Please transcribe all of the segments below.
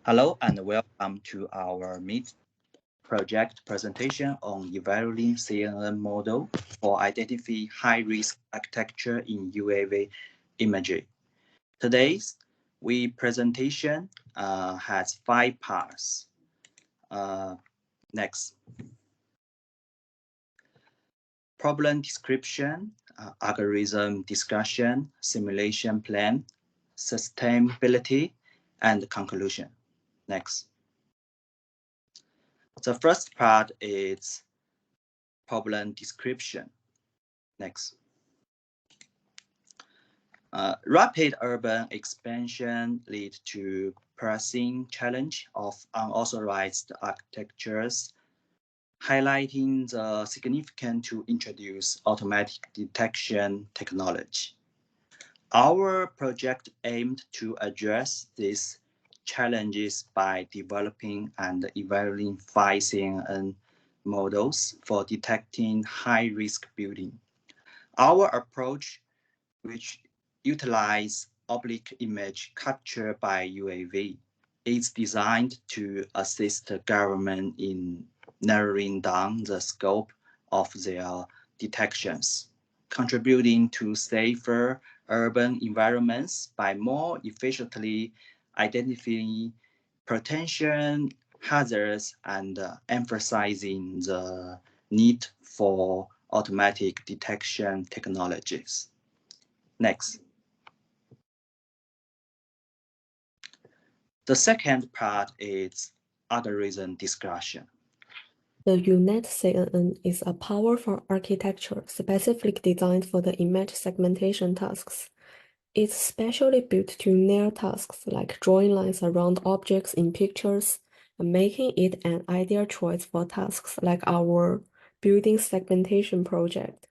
Hello and welcome to our Meet project presentation on evaluating CNN model for identifying high-risk architecture in UAV imagery. Today's presentation has 5 parts. Next. Problem description, algorithm discussion, simulation plan, sustainability, and conclusion. Next. The first part is problem description. Next. Rapid urban expansion lead to pressing challenge of unauthorized architectures, highlighting the significance to introduce automatic detection technology. Our project aimed to address these challenges by developing and evaluating 5 CNN models for detecting high-risk building. Our approach, which utilizes oblique image capture by UAV, is designed to assist the government in narrowing down the scope of their detections, contributing to safer urban environments by more efficiently identifying potential hazards and emphasizing the need for automatic detection technologies. Next. The second part is algorithm discussion. The UNet CNN is a powerful architecture specifically designed for the image segmentation tasks. It's specially built to nail tasks like drawing lines around objects in pictures, and making it an ideal choice for tasks like our building segmentation project.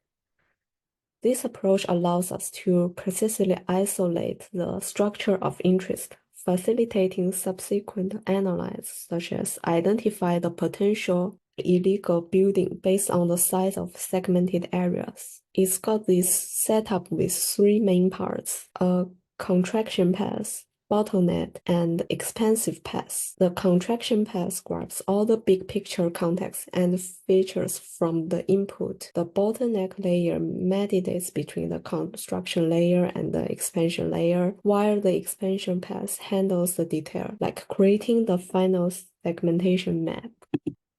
This approach allows us to precisely isolate the structure of interest, facilitating subsequent analysis, such as identify the potential illegal building based on the size of segmented areas. It's got this setup with 3 main parts: a contraction path, bottleneck, and expansive path. The contraction path grabs all the big picture context and features from the input. The bottleneck layer mediates between the construction layer and the expansion layer, while the expansion path handles the detail, like creating the final segmentation map.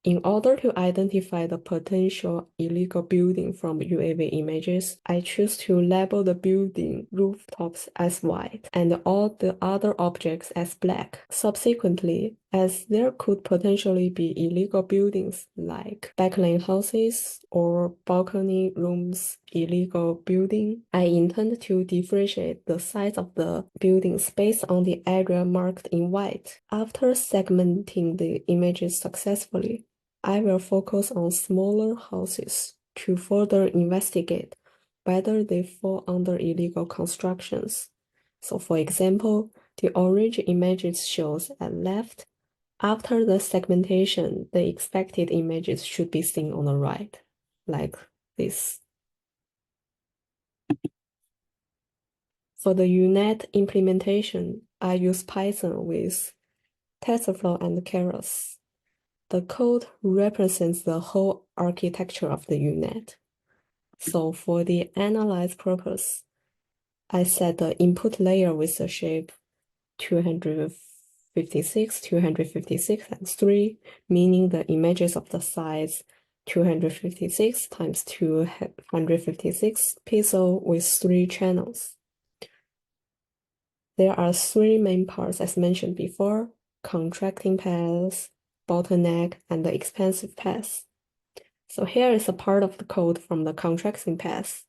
In order to identify the potential illegal building from UAV images, I choose to label the building rooftops as white and all the other objects as black. Subsequently, as there could potentially be illegal buildings like backlane houses or balcony rooms illegal building, I intend to differentiate the size of the buildings based on the area marked in white. After segmenting the images successfully, I will focus on smaller houses to further investigate whether they fall under illegal constructions. So for example, the orange images shows at left. After the segmentation, the expected images should be seen on the right, like this. For the UNet implementation, I use Python with TensorFlow and Keras. The code represents the whole architecture of the UNet. So for the analyze purpose, I set the input layer with the shape 256, 256, and 3, meaning the images of the size 256 times 256 pixels with 3 channels. There are 3 main parts as mentioned before: contracting paths, bottleneck, and the expansive path. So here is a part of the code from the contracting path.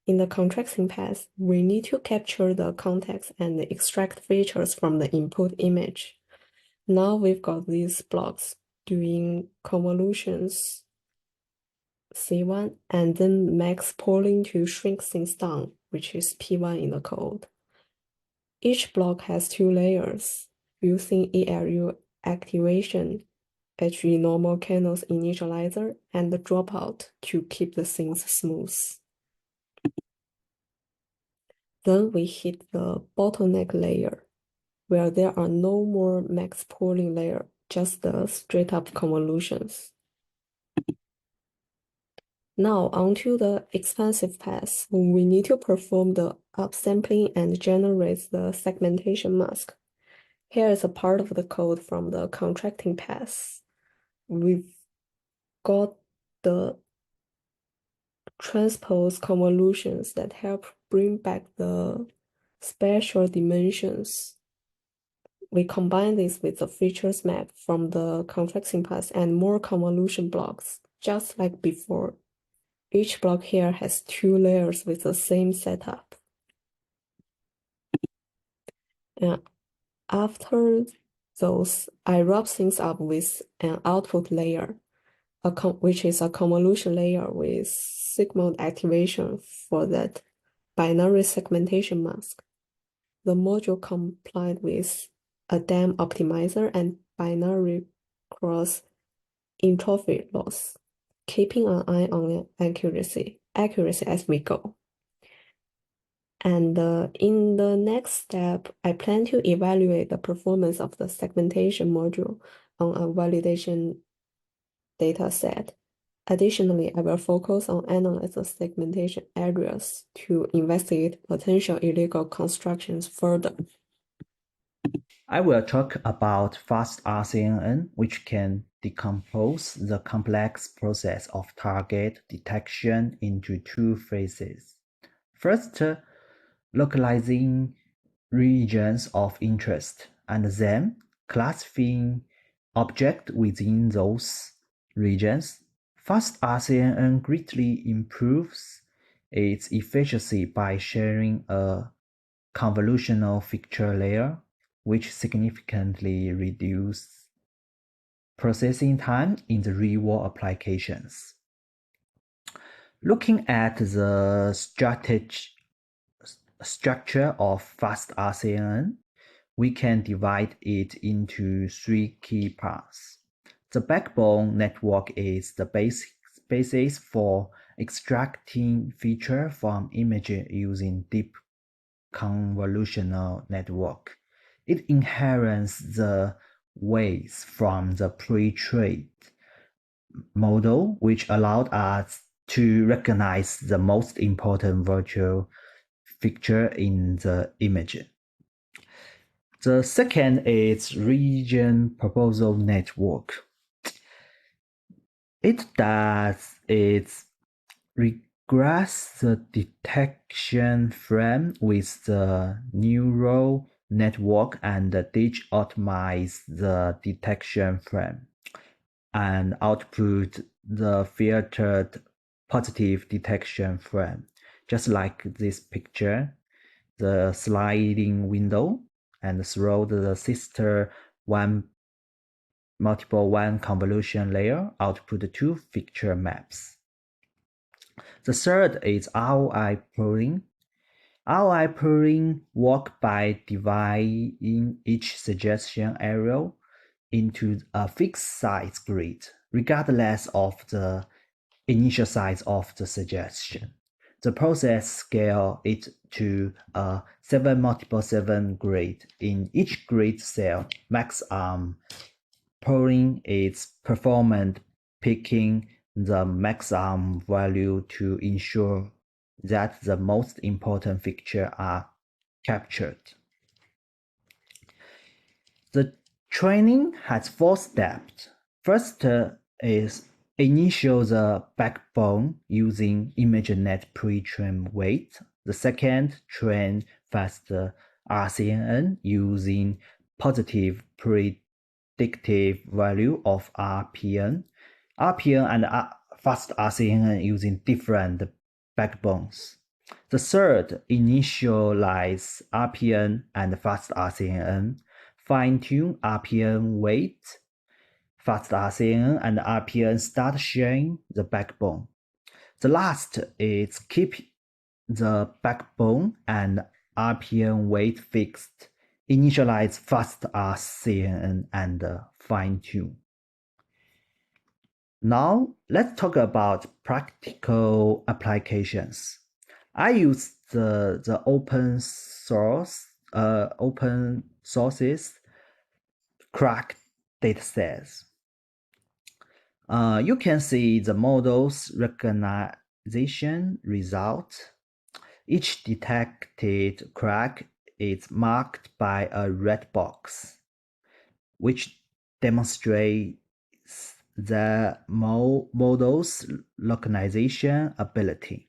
In the contracting path, we need to capture the context and extract features from the input image. Now we've got these blocks doing convolutions C1 and then max pooling to shrink things down, which is P1 in the code. Each block has 2 layers using ELU activation, HE normal canals initializer, and the dropout to keep the things smooth. Then we hit the bottleneck layer. where there are no more max pooling layer, just the straight-up convolutions. Now onto the expansive pass. We need to perform the upsampling and generate the segmentation mask. Here is a part of the code from the contracting pass. We've got the transpose convolutions that help bring back the spatial dimensions. We combine this with the features map from the contracting pass and more convolution blocks, just like before. Each block here has 2 layers with the same setup. And after those, I wrap things up with an output layer, which is a convolution layer with signal activation for that binary segmentation mask. The module complied with a DAM optimizer and binary cross entropy loss, keeping an eye on accuracy as we go. And in the next step, I plan to evaluate the performance of the segmentation module on a validation data set. Additionally, I will focus on analyze the segmentation areas to investigate potential illegal constructions further. I will talk about fast RCNN, which can decompose the complex process of target detection into 2 phases. First, localizing regions of interest, and then classifying objects within those regions. Fast RCNN greatly improves its efficiency by sharing a convolutional feature layer, which significantly reduces processing time in the real-world applications. Looking at the structure of fast RCNN, we can divide it into 3 key parts. The backbone network is the basis for extracting features from images using deep convolutional network. It inherits the weights from the pre-trained model, which allowed us to recognize the most important virtual feature in the image. The second is region proposal network. It regress the detection frame with the neural network and ditch optimize the detection frame and output the filtered positive detection frame. Just like this picture, the sliding window, and through the sister multiple one convolution layer output 2 feature maps. The third is ROI pooling. ROI pooling works by dividing each suggestion area into a fixed size grid, regardless of the initial size of the suggestion. The process scales it to a 7x7 grid. In each grid cell, max pooling is performed, picking the max value to ensure that the most important features are captured. The training has 4 steps. First is initial the backbone using ImageNet pre-train weight. The second, train fast RCNN using positive predictive value of RPN. RPN and fast RCNN using different backbones. The third, initialize RPN and fast RCNN, fine-tune RPN weight, fast RCNN and RPN start sharing the backbone. The last is keep the backbone and RPN weight fixed, initialize fast RCNN and fine-tune. Now, let's talk about practical applications. I use the open sources, cracked datasets. You can see the model's recognition result. Each detected crack is marked by a red box, which demonstrates the model's localization ability.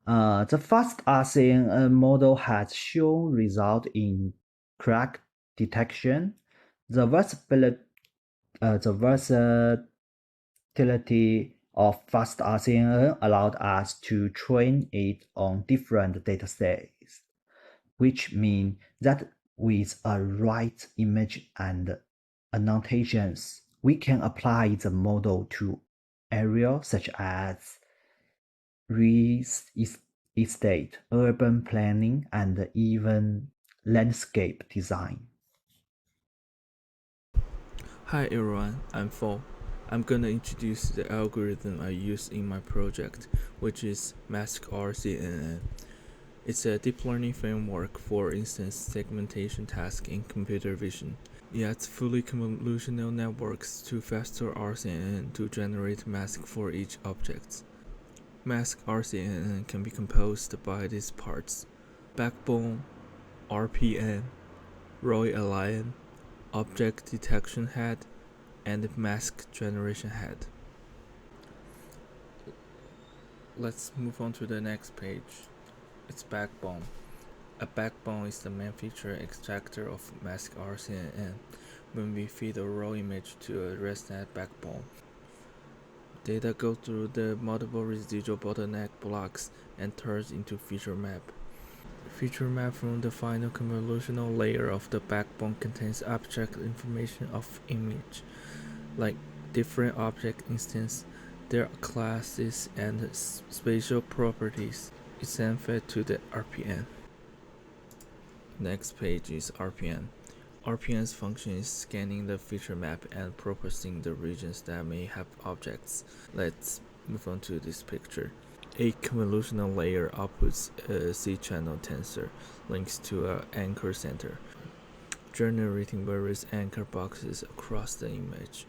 The first RCNN model has shown results in crack detection. The versatility of fast RCNN allowed us to train it on different datasets, which means that with a right image and annotations, we can apply the model to areas such as real estate, urban planning, and even landscape design. Hi everyone, I'm Fo. I'm gonna introduce the algorithm I use in my project, which is MaskRCNN. It's a deep learning framework for instance segmentation tasks in computer vision. It adds fully convolutional networks to faster RCNN to generate masks for each object. MaskRCNN can be composed by these parts: backbone, RPN, Roy-Alliance, object detection head, and mask generation head. Let's move on to the next page. It's backbone. A backbone is the main feature extractor of MaskRCNN. When we feed a raw image to a ResNet backbone, data go through the multiple residual bottleneck blocks and turns into feature map. Feature map from the final convolutional layer of the backbone contains abstract information of image, like different object instances, their classes, and spatial properties. It's then fed to the RPN. Next page is RPN. RPN's function is scanning the feature map and proposing the regions that may have objects. Let's move on to this picture. A convolutional layer outputs a C-channel tensor links to an anchor center, generating various anchor boxes across the image.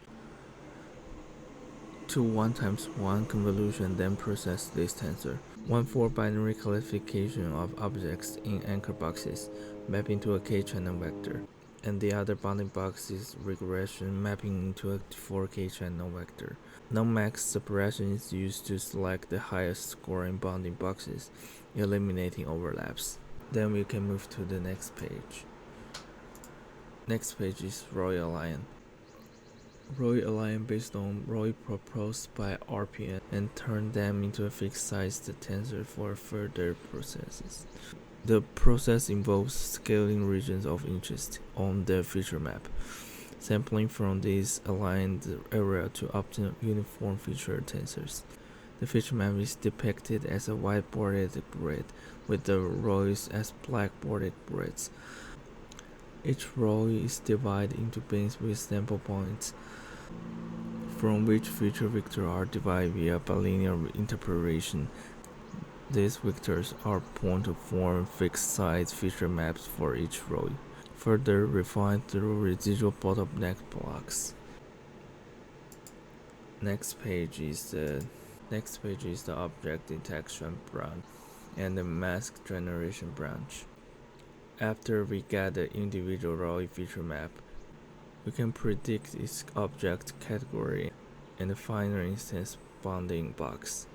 To 1 times 1 convolution then process this tensor. One for binary classification of objects in anchor boxes, mapping to a k-channel vector, and the other bounding box is regression mapping into a 4k channel vector. Non-max suppression is used to select the highest scoring bounding boxes, eliminating overlaps. Then we can move to the next page. Next page is Roy-Alliance. Roy-Alliance based on Roy proposed by RPN and turn them into a fixed-sized tensor for further processes. The process involves scaling regions of interest on the feature map, sampling from these aligned area to obtain uniform feature tensors. The feature map is depicted as a white-bordered grid, with the rows as black-bordered grids. Each row is divided into bins with sample points, from which feature vectors are divided via bilinear interpolation. These vectors are pointed to form fixed-size feature maps for each row, further refined through residual bottleneck blocks. Next page is the object detection branch and the mask generation branch. After we get the individual row feature map, we can predict its object category and the final instance bounding box.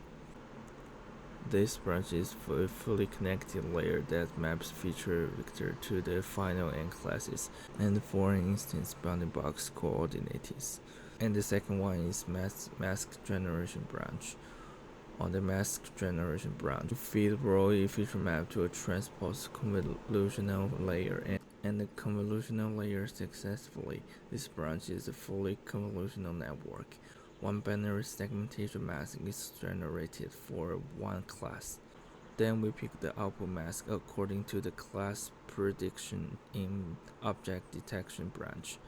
This branch is a fully connected layer that maps feature vector to the final n classes and the foreign instance bounding box coordinates. And the second one is mask generation branch. On the mask generation branch, we feed raw feature map to a transpose convolutional layer and the convolutional layer successfully. This branch is a fully convolutional network. One binary segmentation mask is generated for one class. Then we pick the output mask according to the class prediction in object detection branch.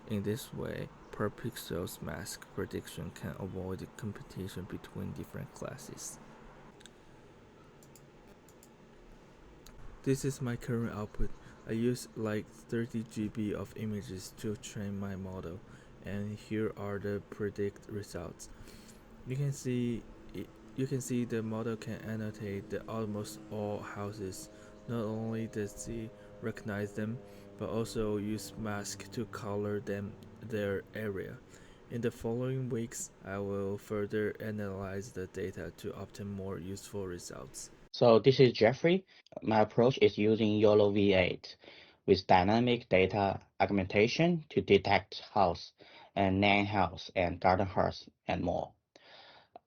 In this way, per pixel's mask prediction can avoid competition between different classes. This is my current output. I used like 30 GB of images to train my model, and here are the predict results. You can see the model can annotate the almost all houses. Not only does it recognize them, but also use mask to color them their area. In the following weeks, I will further analyze the data to obtain more useful results. So this is Jeffrey. My approach is using YOLO V8 with dynamic data augmentation to detect house and non-house and garden house and more.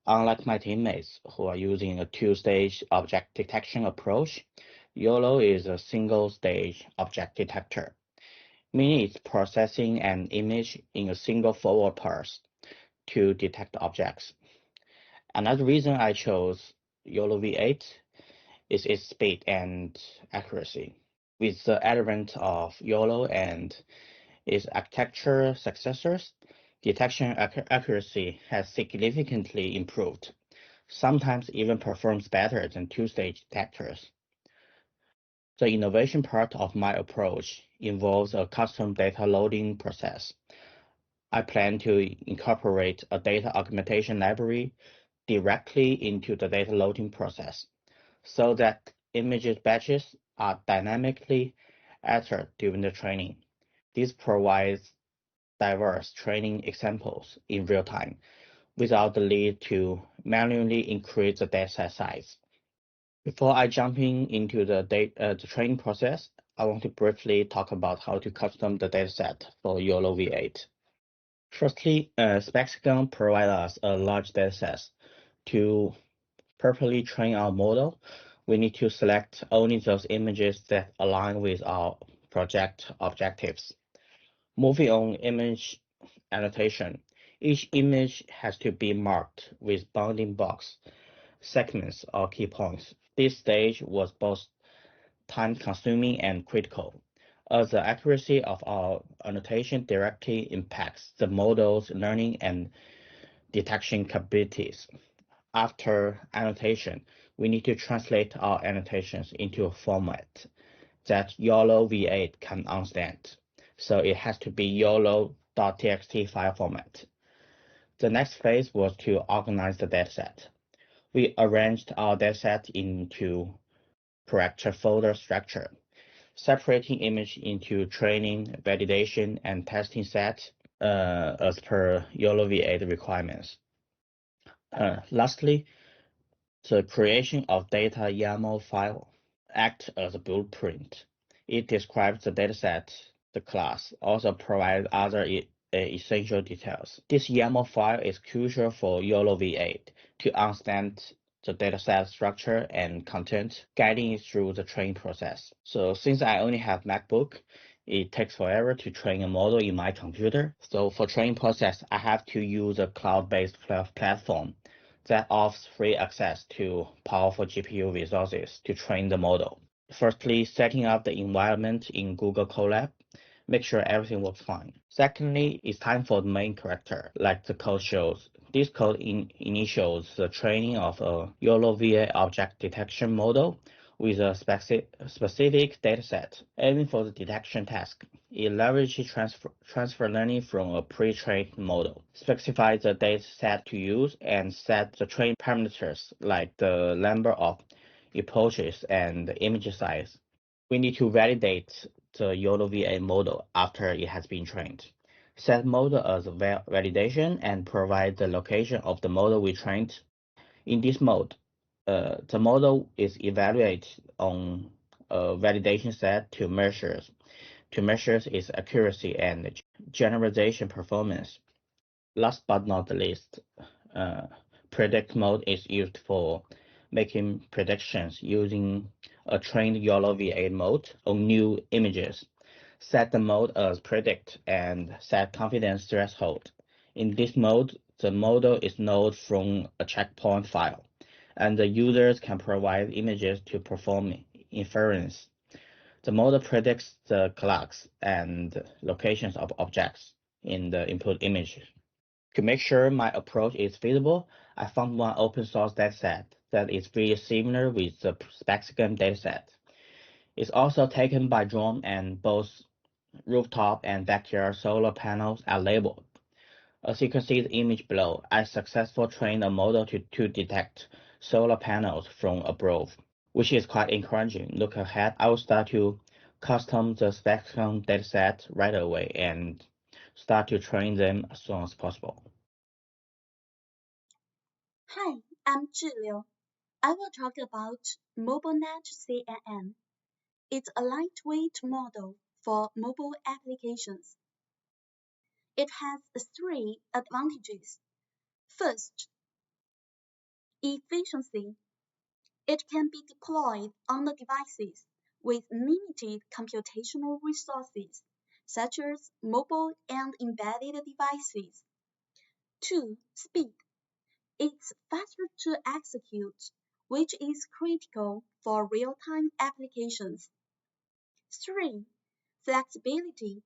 Unlike my teammates who are using a two-stage object detection approach, YOLO is a single-stage object detector, meaning it's processing an image in a single forward pass to detect objects. Another reason I chose YOLO V8 is its speed and accuracy. With the advent of YOLO and its architecture successors, detection accuracy has significantly improved, sometimes even performs better than two-stage detectors. The innovation part of my approach involves a custom data loading process. I plan to incorporate a data augmentation library directly into the data loading process, so that image batches are dynamically altered during the training. This provides diverse training examples in real time without the need to manually increase the dataset size. Before I jump into the training process, I want to briefly talk about how to custom the dataset for YOLO V8. Firstly, Spexicon provides us a large dataset. To properly train our model, we need to select only those images that align with our project objectives. Moving on image annotation, each image has to be marked with bounding box, segments, or key points. This stage was both time-consuming and critical, as the accuracy of our annotation directly impacts the model's learning and detection capabilities. After annotation, we need to translate our annotations into a format that YOLO V8 can understand. So it has to be YOLO.txt file format. The next phase was to organize the dataset. We arranged our dataset into character folder structure, separating image into training, validation, and testing sets as per YOLO V8 requirements. Lastly, the creation of data YAML file acts as a blueprint. It describes the dataset, the class, also provides other essential details. This YAML file is crucial for YOLO V8 to understand the dataset structure and content, guiding it through the training process. So since I only have MacBook, it takes forever to train a model in my computer. So for training process, I have to use a cloud-based platform that offers free access to powerful GPU resources to train the model. Firstly, setting up the environment in Google Colab, make sure everything works fine. Secondly, it's time for the main character, like the code shows. This code initiates the training of a YOLO V8 object detection model with a specific dataset. Aiming for the detection task, it leverages transfer learning from a pre-trained model, specifies the dataset to use, and set the train parameters like the number of epochs and the image size. We need to validate the YOLO V8 model after it has been trained. Set model as validation and provide the location of the model we trained. In this mode, the model is evaluated on a validation set to measure its accuracy and generalization performance. Last but not least, predict mode is used for making predictions using a trained YOLO V8 mode on new images. Set the mode as predict and set confidence threshold. In this mode, the model is loaded from a checkpoint file, and the users can provide images to perform inference. The model predicts the clocks and locations of objects in the input image. To make sure my approach is feasible, I found one open source dataset that is very similar with the Spexicon dataset. It's also taken by drone, and both rooftop and backyard solar panels are labeled. As you can see the image below, I successfully trained a model to detect solar panels from above, which is quite encouraging. Look ahead, I will start to custom the spectrum dataset right away and start to train them as soon as possible. Hi, I'm Zhiliu. I will talk about MobileNet CNN. It's a lightweight model for mobile applications. It has 3 advantages. First, efficiency. It can be deployed on the devices with limited computational resources, such as mobile and embedded devices. 2. Speed. It's faster to execute, which is critical for real-time applications. 3. Flexibility.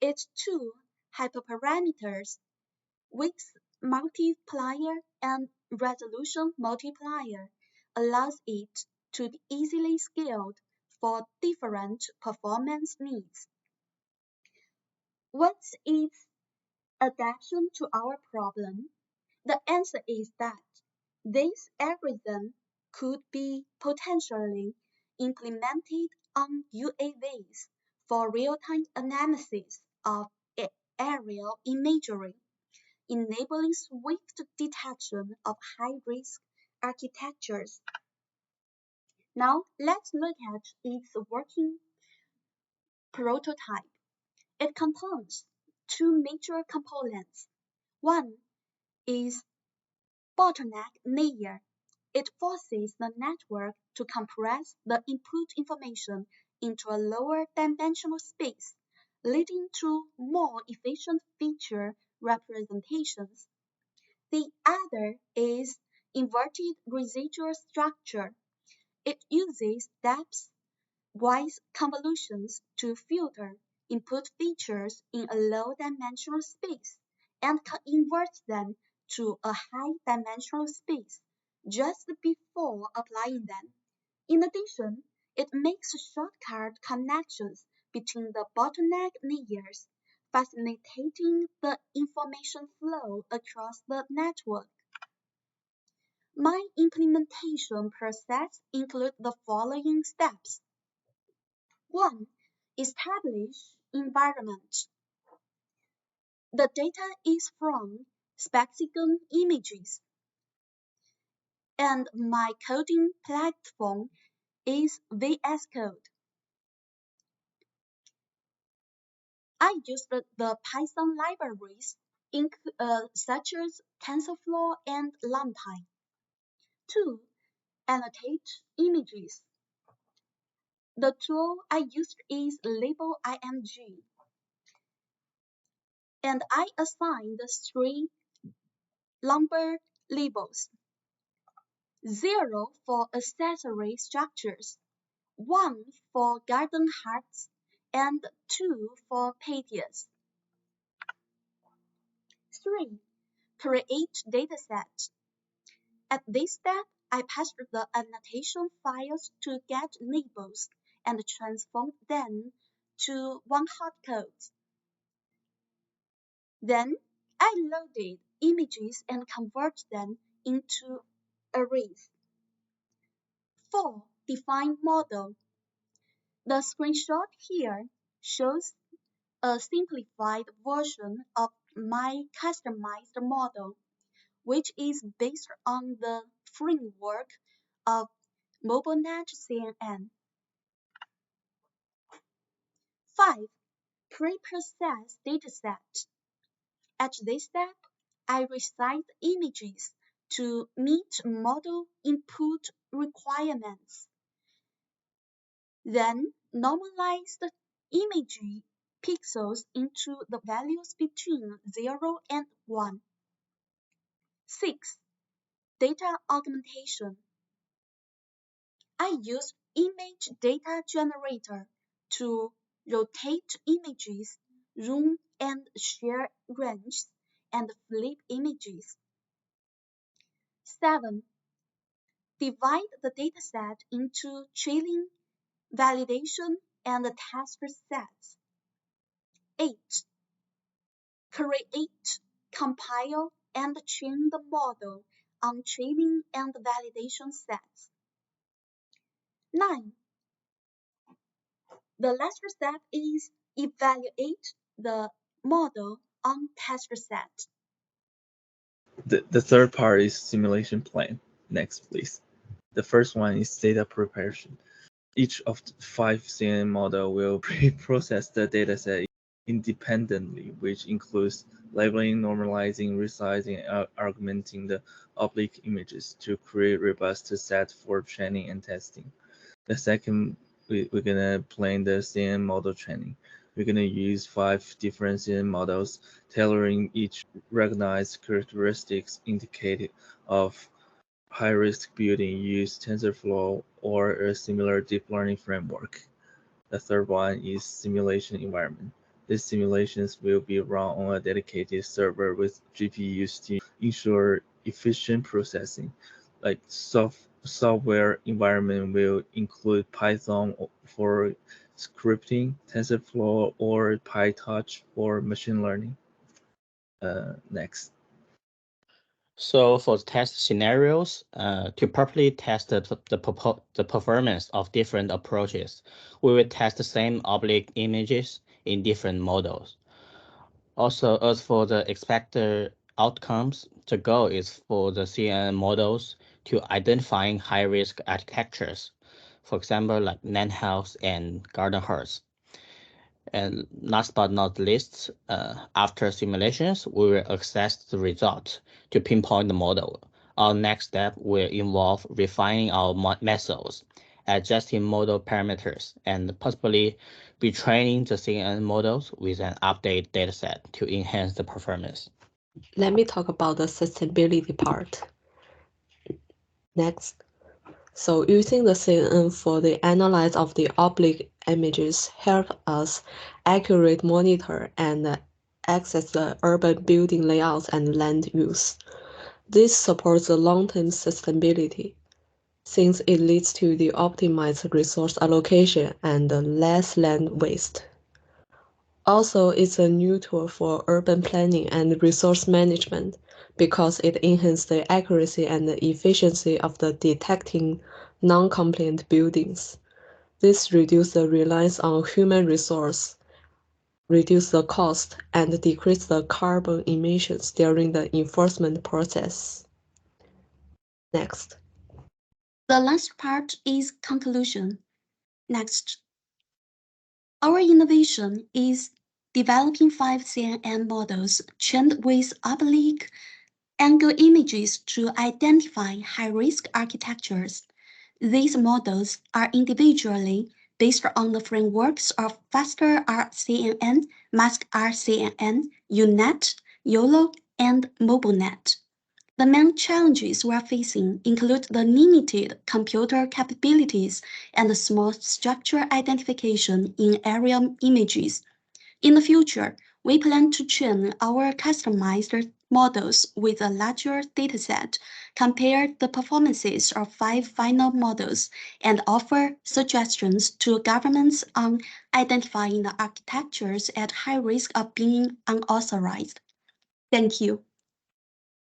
Its 2 hyperparameters, width multiplier and resolution multiplier, allows it to be easily scaled for different performance needs. What's its adaptation to our problem? The answer is that this algorithm could be potentially implemented on UAVs for real-time analysis of aerial imagery, enabling swift detection of high-risk architectures. Now, let's look at its working prototype. It contains 2 major components. One is bottleneck layer. It forces the network to compress the input information into a lower dimensional space, leading to more efficient feature representations. The other is inverted residual structure. It uses depth-wise convolutions to filter input features in a low-dimensional space and invert them to a high-dimensional space just before applying them. In addition, it makes shortcut connections between the bottleneck layers, facilitating the information flow across the network. My implementation process includes the following steps. 1. Establish environment. The data is from Spexicon images, and my coding platform is VS Code. I used the Python libraries such as TensorFlow and NumPy. 2. Annotate images. The tool I used is LabelIMG, and I assigned 3 lumber labels. 0 for accessory structures, 1 for garden hearts, and 2 for patios. 3. Create dataset. At this step, I passed the annotation files to get labels and transformed them to one-hot codes. Then, I loaded images and converted them into arrays. 4. Define model. The screenshot here shows a simplified version of my customized model, which is based on the framework of MobileNet CNN. 5. Pre-process dataset. At this step, I resize images to meet model input requirements. Then normalize the image pixels into the values between 0 and 1. 6. Data augmentation. I use image data generator to rotate images, zoom and share ranges, and flip images. 7. Divide the dataset into trailing validation, and test sets. 8. Create, compile, and train the model on training and validation sets. 9. The last step is evaluate the model on test set. The third part is simulation plan. Next, please. The first one is data preparation. Each of the 5 CNN model will pre-process the dataset independently, which includes labeling, normalizing, resizing, and augmenting the oblique images to create robust set for training and testing. The second, we're gonna plan the CNN model training. We're gonna use 5 different CNN models, tailoring each recognized characteristics indicated of high-risk building. Use TensorFlow or a similar deep learning framework. The third one is simulation environment. These simulations will be run on a dedicated server with GPUs to ensure efficient processing. Like software environment will include Python for scripting, TensorFlow, or PyTorch for machine learning. Next. So for test scenarios, to properly test the performance of different approaches, we will test the same oblique images in different models. Also, as for the expected outcomes, the goal is for the CNN models to identify high-risk architectures, for example, like NAND house and garden house. And last but not least, after simulations, we will access the result to pinpoint the model. Our next step will involve refining our methods, adjusting model parameters, and possibly retraining the CNN models with an updated dataset to enhance the performance. Let me talk about the sustainability part. Next. So using the CNN for the analysis of the oblique images help us accurate monitor and access the urban building layouts and land use. This supports the long-term sustainability, since it leads to the optimized resource allocation and less land waste. Also, it's a new tool for urban planning and resource management because it enhances the accuracy and the efficiency of the detecting non-compliant buildings. This reduces the reliance on human resource, reduce the cost, and decrease the carbon emissions during the enforcement process. Next. The last part is conclusion. Next. Our innovation is developing 5 CNN models trained with oblique angle images to identify high-risk architectures. These models are individually based on the frameworks of Faster RCNN, Mask RCNN, UNet, YOLO, and MobileNet. The main challenges we are facing include the limited computer capabilities and the small structure identification in aerial images. In the future, we plan to train our customized models with a larger dataset, compare the performances of 5 final models, and offer suggestions to governments on identifying the architectures at high risk of being unauthorized. Thank you.